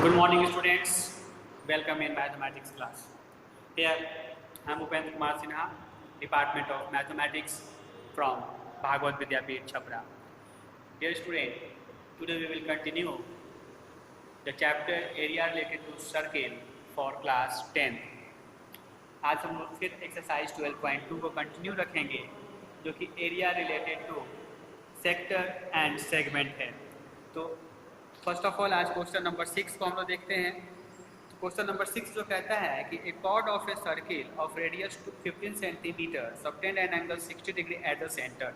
Good morning, students. Welcome in mathematics class. Here, I am Upendra Kumar Sinha, Department of Mathematics from Bhagavad Vidyapeeth, Chhapra. Dear student, today we will continue the chapter area related to circle for class 10. आज हम लोग फिर exercise 12.2 को continue रखेंगे, जो कि area related to sector and segment है. तो फर्स्ट ऑफ ऑल आज क्वेश्चन नंबर 6 को हम लोग देखते हैं. तो क्वेश्चन नंबर 6 जो कहता है कि a chord of a circle of radius 15 centimetre subtend an angle 60 degree at the centre.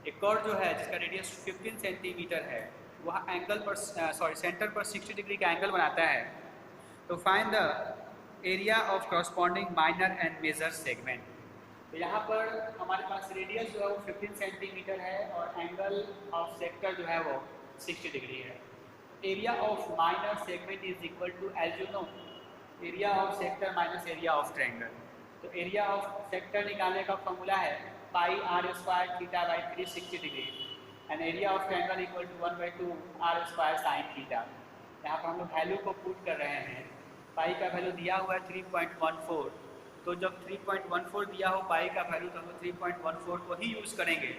एक कॉर्ड जो है जिसका रेडियस 15 सेंटीमीटर है वह एंगल पर सेंटर पर 60 डिग्री का एंगल बनाता है. तो find the area of corresponding minor and major segment. तो यहाँ पर हमारे पास रेडियस जो है वो 15 सेंटीमीटर है और एंगल ऑफ सेक्टर जो है वो 60 डिग्री है. Area of minor segment is equal to, as you know, area of sector minus area of triangle. तो एरिया ऑफ सेक्टर निकालने का फॉर्मूला है pi r square theta by 360 degree and area of triangle equal to 1/2 r square sine theta. यहाँ पर हम लोग value को put कर रहे हैं. पाई का वैल्यू दिया हुआ है 3.14. तो जब 3.14 दिया हो पाई का वैल्यू तो हम लोग 3.14 को ही यूज़ करेंगे,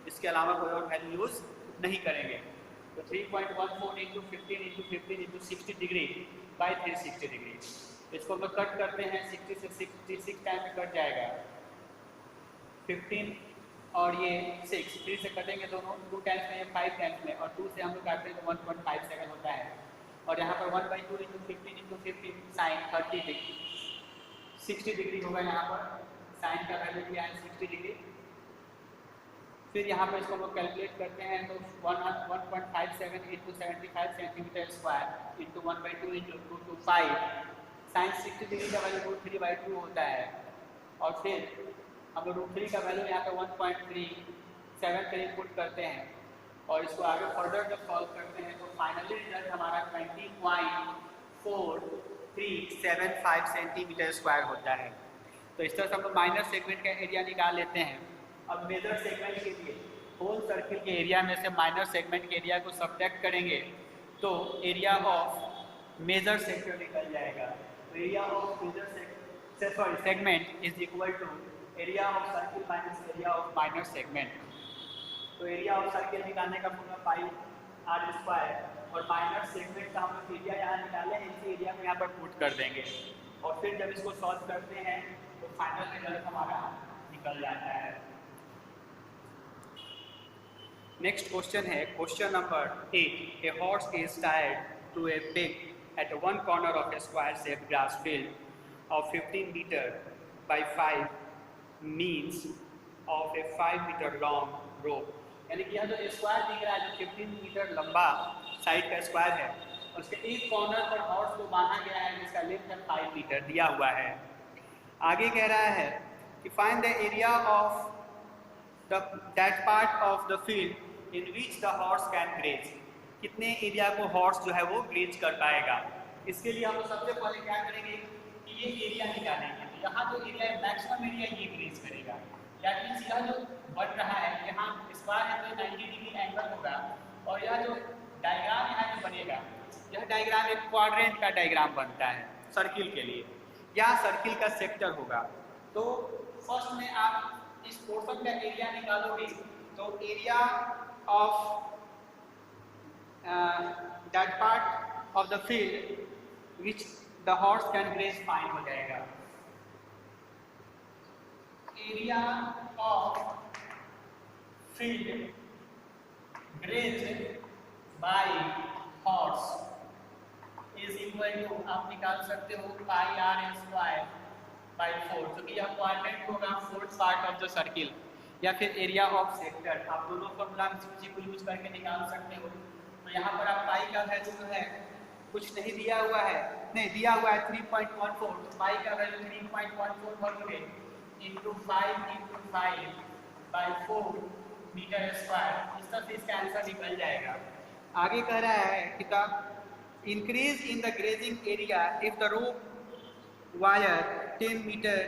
इसके अलावा कोई और वैल्यू यूज़ नहीं करेंगे. तो 3.14 into 15 into 15 into 60 degree by 360 degree. इसको हम लोग कट करते हैं, 60 से 66 टाइम में कट जाएगा. 15 और ये 6, 3 से कटेंगे दोनों, 2 टाइम्स में, 5 टाइम्स में, और 2 से हम लोग काटते हैं तो 1.5 सेकंड होता है. और यहाँ पर 1/2 इंटू 15 साइन 30 डिग्री 60 डिग्री होगा. यहाँ पर साइन का वैल्यू दिया है 60 डिग्री. फिर यहाँ पर इसको हम लोग कैलकुलेट करते हैं तो 1.57 into 75 centimetre square into 1/2 into 2 to 5 sine 60 degree का वैल्यू √3/2 होता है. और फिर हम लोग √3 का वैल्यू यहाँ पर 1.37 करीब पुट करते हैं और इसको आगे फर्दर जब सॉल्व करते हैं तो फाइनली रिजल्ट हमारा 20.4375 सेंटीमीटर स्क्वायर होता है. तो इस तरह से हम लोग माइनर सेगमेंट का एरिया निकाल लेते हैं. अब मेजर सेगमेंट के लिए होल सर्किल के एरिया में से माइनर सेगमेंट के एरिया को सब्ट्रैक्ट करेंगे तो एरिया ऑफ मेजर सेक्टर निकल जाएगा. तो area of major segment is equal to area of circle minus area of minor segment. तो एरिया ऑफ सर्किल निकालने का फॉर्मूला पाई आर स्क्वायर और माइनर सेगमेंट का हम लोग एरिया यहाँ निकाले हैं, इसी एरिया को यहाँ पर पुट कर देंगे. और फिर जब इसको सॉल्व करते हैं तो फाइनल रिजल्ट हमारा निकल जाता है. नेक्स्ट क्वेश्चन है question number 8. A horse is टायर्ड to a peg at one corner of a square shape grass field of 15 metre by 5 means of a 5 metre long rope. यानी कि यह जो स्क्वायर दिख रहा है जो 15 मीटर लंबा साइड का स्क्वायर है, उसके एक कॉर्नर पर हॉर्स को बांधा गया है जिसका लेंथ है 5 मीटर दिया हुआ है. आगे कह रहा है कि find the area of that part of the field in which the horse can graze. कितने एरिया को हॉर्स जो है वो ग्रेज कर पाएगा. इसके लिए हम लोग सबसे पहले क्या करेंगे कि ये एरिया निकालेंगे. तो यहाँ जो एरिया है मैक्सिमम एरिया ये ग्रेज करेगा. या मीन्स यह जो बन रहा है यहाँ स्क्वायर है तो 90 डिग्री एंगल होगा और यह जो डायग्राम यहाँ जो बनेगा यह डायग्राम एक क्वाड्रेंट का डायग्राम बनता है सर्किल के लिए. यहाँ सर्किल का सेक्टर होगा. तो फर्स्ट में आप इस पोर्शन का एरिया निकालोगे तो area of that part of the field which the horse can graze fine हो जाएगा. Area of field graze by horse is equal to, आप निकाल सकते हो, पाई आर स्क्वायर बाई 4, जो कि यह क्वाड्रेंट होगा fourth part of the circle, या फिर एरिया ऑफ सेक्टर. आप दोनों फॉर्मूला को यूज करके निकाल सकते हो. तो यहाँ पर आप पाई का वैल्यू जो है कुछ नहीं दिया हुआ है, नहीं दिया हुआ है 3.14. तो पाई का वैल्यू 3.14 भरोगे into 5 into 5 by 4 metre square. इस तरह से इसका आंसर निकल जाएगा. आगे कह रहा है कि the increase in the grazing area if the rope were 10 metre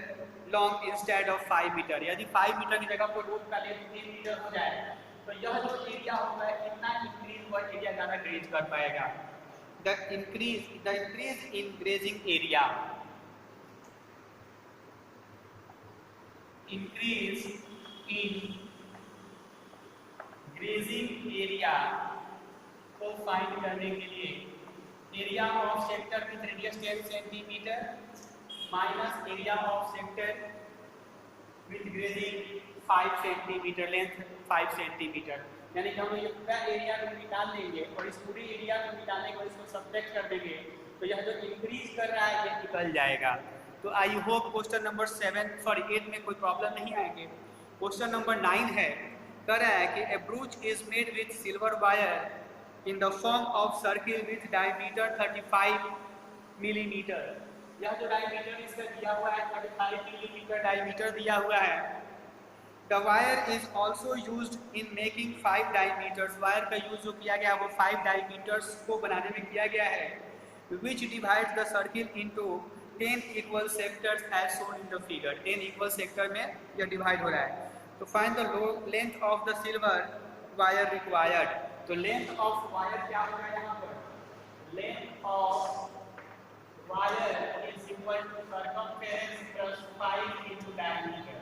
long instead of 5 metre. यदि 5 मीटर की जगह पर रोप का लेंथ 10 मीटर हो जाए तो यह जो एरिया होगा इतना इंक्रीज हुआ एरिया ज़्यादा ग्रेज कर पाएगा. the increase in grazing area, increase in grazing area को फाइंड करने के लिए area of sector with radius 10 centimetre minus area of sector with grazing 5 centimetre, length 5 centimetre, यानी कि हम ये पूरा एरिया को निकाल लेंगे और इस पूरे एरिया को निकालने के बाद इसको सब्ट्रैक्ट कर देंगे तो यह जो इंक्रीज कर रहा है ये निकल जाएगा। तो आई होप क्वेश्चन नंबर 8 में कोई प्रॉब्लम नहीं आएंगे। क्वेश्चन नंबर 9 है, कह रहा है कि a brooch is made with silver wire in the form of circle with diameter 35 millimetre. यह जो डायमीटर इसका दिया हुआ है 35 मिलीमीटर डायमीटर दिया हुआ है। The wire is also used in making 5 diameters. Wire का यूज जो किया गया वो 5 diameters को बनाने में किया गया है, which divides the circle into 10 equal sectors as shown in the figure. 10 equal sector में यह डिवाइड हो रहा है। तो find the length of the silver wire required. तो length of wire क्या होगा यहाँ पर? Length of wire is equal to circumference plus 5 into diameter.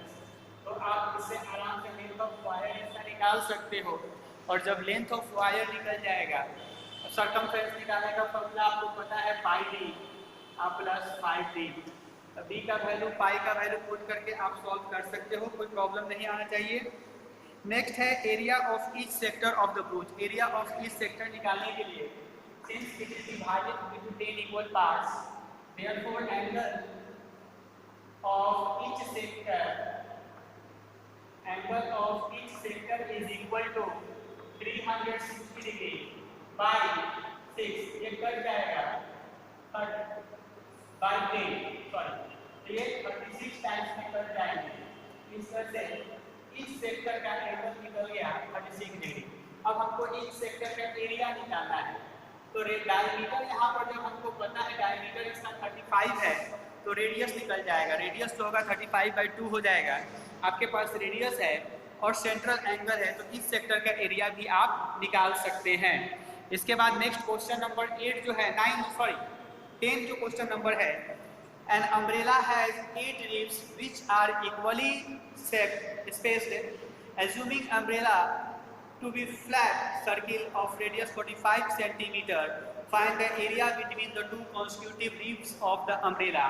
तो आप इससे आराम से लेंथ ऑफ वायर इसका निकाल सकते हो और जब लेंथ ऑफ वायर निकल जाएगा सर्कमफ्रेंस निकालने का फॉर्मूला आपको पता है पाई डी प्लस 5d। बी का वैल्यू पाई का वैल्यू पुट करके आप सॉल्व कर सकते हो, कोई प्रॉब्लम नहीं आना चाहिए। नेक्स्ट है area of each sector of the ब्रूच। Area of each sector निकालने के लिए since it is divided into 10 equal parts therefore angle of each sector is equal to 360 degree by 6, ये कट जाएगा by 10, सॉरी ये 36 times में cut जाएंगे। इस तरह से इस सेक्टर का एंगल निकल गया 36 डिग्री। अब हमको इस सेक्टर का एरिया निकालना है तो डायमीटर यहाँ पर जब हमको पता है डायमीटर इसका 35 है तो रेडियस निकल जाएगा। रेडियस तो होगा 35/2 हो जाएगा। आपके पास रेडियस है और सेंट्रल एंगल है तो इस सेक्टर का एरिया भी आप निकाल सकते हैं। इसके बाद नेक्स्ट क्वेश्चन नंबर 8 जो है 10 जो क्वेश्चन नंबर है, an umbrella has 8 ribs which are equally spaced assuming umbrella to be flat circle of radius 45 centimetre, find the area between the 2 consecutive ribs of the umbrella.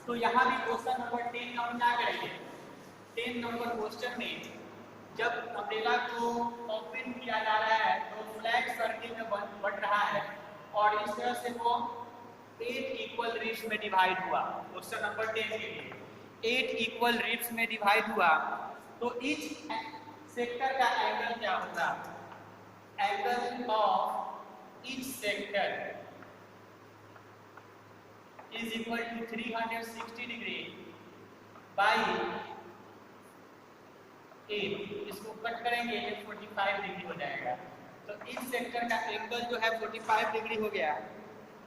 तो यहाँ भी question number 10 का हम क्या करेंगे, 10 number question में जब umbrella को ओपन किया जा रहा है तो फ्लैट सर्किल में बढ़ रहा है और इस तरह से वो 8 इक्वल रिब्स में डिवाइड हुआ। क्वेश्चन नंबर 10 के लिए 8 इक्वल रिब्स में डिवाइड हुआ तो ईच सेक्टर का एंगल क्या होगा, angle of each sector is equal to 360 degree by 8, इसको कट करेंगे 45 डिग्री हो जाएगा। तो इस सेक्टर का एंगल जो है 45 डिग्री हो गया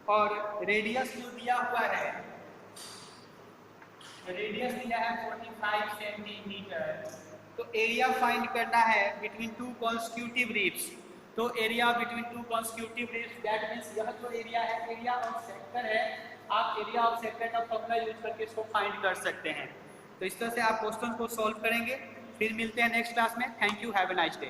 और रेडियस जो दिया हुआ है, रेडियस दिया है 45 सेंटीमीटर। तो एरिया फाइंड करना है बिटवीन 2 कॉन्सिक्यूटिव रिब्स। तो area between 2 consecutive ribs that means यह जो एरिया है एरिया ऑफ सेक्टर है, आप एरिया ऑफ सेक्टर का फॉर्मूला यूज करके इसको फाइंड कर सकते हैं। तो इस तरह से आप क्वेश्चन को सॉल्व करेंगे। फिर मिलते हैं नेक्स्ट क्लास में। Thank you, have a nice day.